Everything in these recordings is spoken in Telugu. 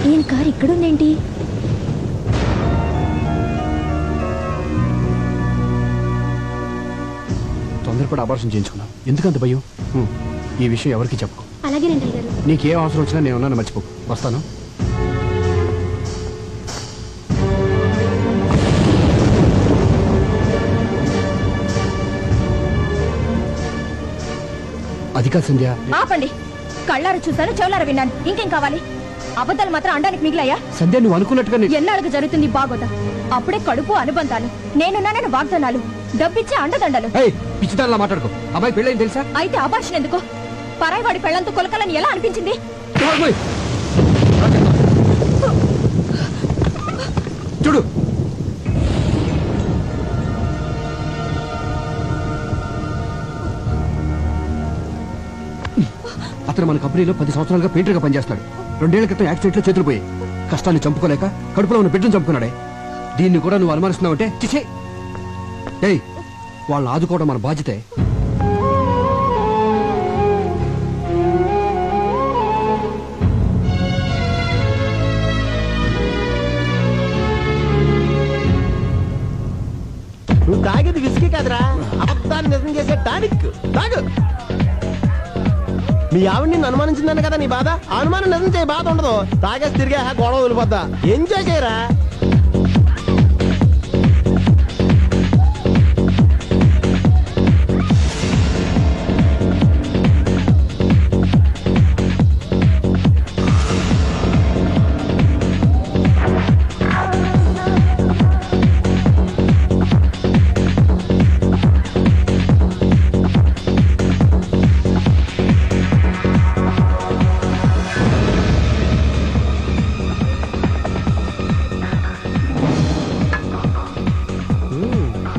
ఈయన కారు ఇక్కడుందేంటి? తొందరపడి ఆపరేషన్ చేయించుకున్నాం. ఎందుకంత భయం? ఈ విషయం ఎవరికి చెప్పు. అలాగే రండి గారు. నీకే అవసరం వచ్చినా నేను ఉన్నాను, మర్చిపోకు. వస్తాను. అది కాదు సంధ్య. ఆపండి. కళ్ళారు చూసాను, చెవులారు విన్నాను. ఇంకేం కావాలి? అబద్ధాలు మాత్రం అండానికి మిగిలాయా? సంధ్య, నువ్వు అనుకున్నట్టుగా ఎన్నాళ్ళకు జరుగుతుంది బాగోదా? అప్పుడే కడుపు అనుబంధాలు, నేనున్నానని వాగ్దానాలు, డబ్బిచ్చే అండదండలు. పిచ్చిదానిలా మాట్లాడుకో. అబ్బాయి పెళ్ళైంది తెలుసా? అయితే అబార్షన్ ఎందుకు? పరాయివాడి పెళ్లంతో కొలకలని ఎలా అనిపించింది? చూడు, అతను మన కంపెనీలో 10 సంవత్సరాలుగా పెయింటర్గా పనిచేస్తాడు. 2 ఏళ్ల క్రితం యాక్సిడెంట్లో చేతులు పోయాయి. కష్టాన్ని చంపుకోలేక కడుపులో ఉన్న బిడ్డను చంపుకున్నాడే. దీన్ని కూడా నువ్వు అనుమానిస్తున్నావంటే చిచే. ఏయ్, వాళ్ళని ఆదుకోవడం మన బాధ్యతే. నువ్వు తాగేది విసికి కాదురా, అబద్ధాన్ని నిజం చేసే టానిక్. తాగు. మీ ఆవిడ నిన్ను అనుమానించిందని కదా నీ బాధ. అనుమానం నిజం చేయ బాధ ఉండదు. తాగేసి తిరిగా గొడవ వదిలిపోద్దా. ఎంజాయ్ చేయరా.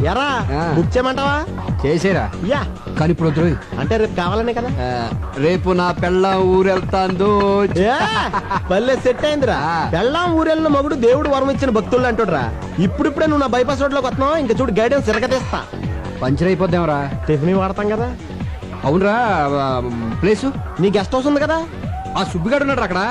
ఎరా బుక్ చేయమంటావా? చేసేరా. యా. కానీ ఇప్పుడు వద్దు. అంటే రేపు కావాలనే కదా. రేపు నా పెళ్ళాం ఊరెళ్తాందో. పల్లె సెట్ అయిందిరా. పెళ్ళాం ఊరెళ్ళిన మగుడు దేవుడు వరం ఇచ్చిన భక్తులు అంటుడ్రా. ఇప్పుడిప్పుడే నువ్వు నా బైపాస్ రోడ్ లోకి వస్తున్నావు. ఇంకా చూడు గైడెన్స్ తిరగతీస్తా. పంచర్ అయిపోద్దాంరా. టిఫిన్ వాడతాం కదా. అవునరా. ప్లేసు నీ గెస్ట్ హౌస్ ఉంది కదా. ఆ సుబ్బిగాడు ఉన్నాడు అక్కడ.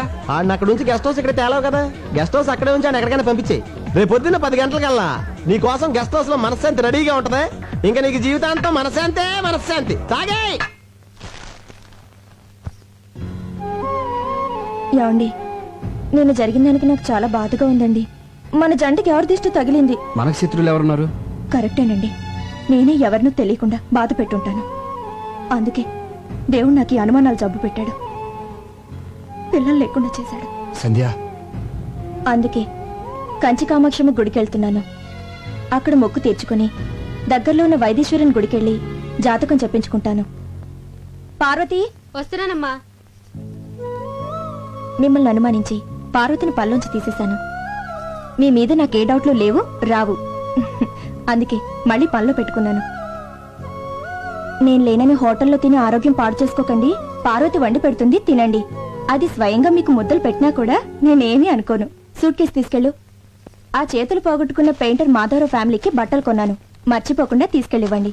అక్కడ నుంచి గెస్ట్ హౌస్ ఇక్కడ తేలావు కదా. గెస్ట్ హౌస్ అక్కడే ఉంచి ఆయన ఎక్కడికైనా పంపించేయి. రేపు పొద్దున్న 10 గంటలకల్లా నీ కోసం గెస్ట్ హౌస్ లో మనశ్శాంతి రెడీగా ఉంటది. ఇంకా నీకు జీవితాంతం మనశ్శాంతే మనశ్శాంతి. తాగే. ఏమండి, నేను జరిగిన దానికి నాకు చాలా బాధగా ఉందండి. మన జంటకి ఎవరి దిష్టి తగిలింది? మనకు శత్రువులు ఎవరున్నారు? కరెక్టేనండి. నేనే ఎవరినూ తెలియకుండా బాధ పెట్టుంటాను. అందుకే దేవుడు నాకు ఈ అనుమానాలు జబ్బు పెట్టాడు, పిల్లలు లేకుండా చేశాడు. సంధ్య, అందుకే కంచి కామాక్షమ్మ గుడికెళ్తున్నాను. అక్కడ మొక్కు తీర్చుకుని దగ్గరలో ఉన్న వైదీశ్వరుని గుడికెళ్ళి జాతకం చెప్పించుకుంటాను. పార్వతి, వస్తున్నానమ్మా. మిమ్మల్ని అనుమానించి పార్వతిని పల్లోంచి తీసేశాను. మీ మీద నాకే డౌట్లు లేవు, రావు. అందుకే మళ్ళీ పనిలో పెట్టుకున్నాను. నేను లేనని హోటల్లో తిని ఆరోగ్యం పాడు చేసుకోకండి. పార్వతి వండి పెడుతుంది, తినండి. అది స్వయంగా మీకు ముద్దలు పెట్టినా కూడా నేనేమీ అనుకోను. సూట్ కేసు తీసుకెళ్ళు. ఆ చేతులు పోగొట్టుకున్న పెయింటర్ మాధవరావు ఫ్యామిలీకి బట్టలు కొన్నాను, మర్చిపోకుండా తీసుకెళ్ళివ్వండి.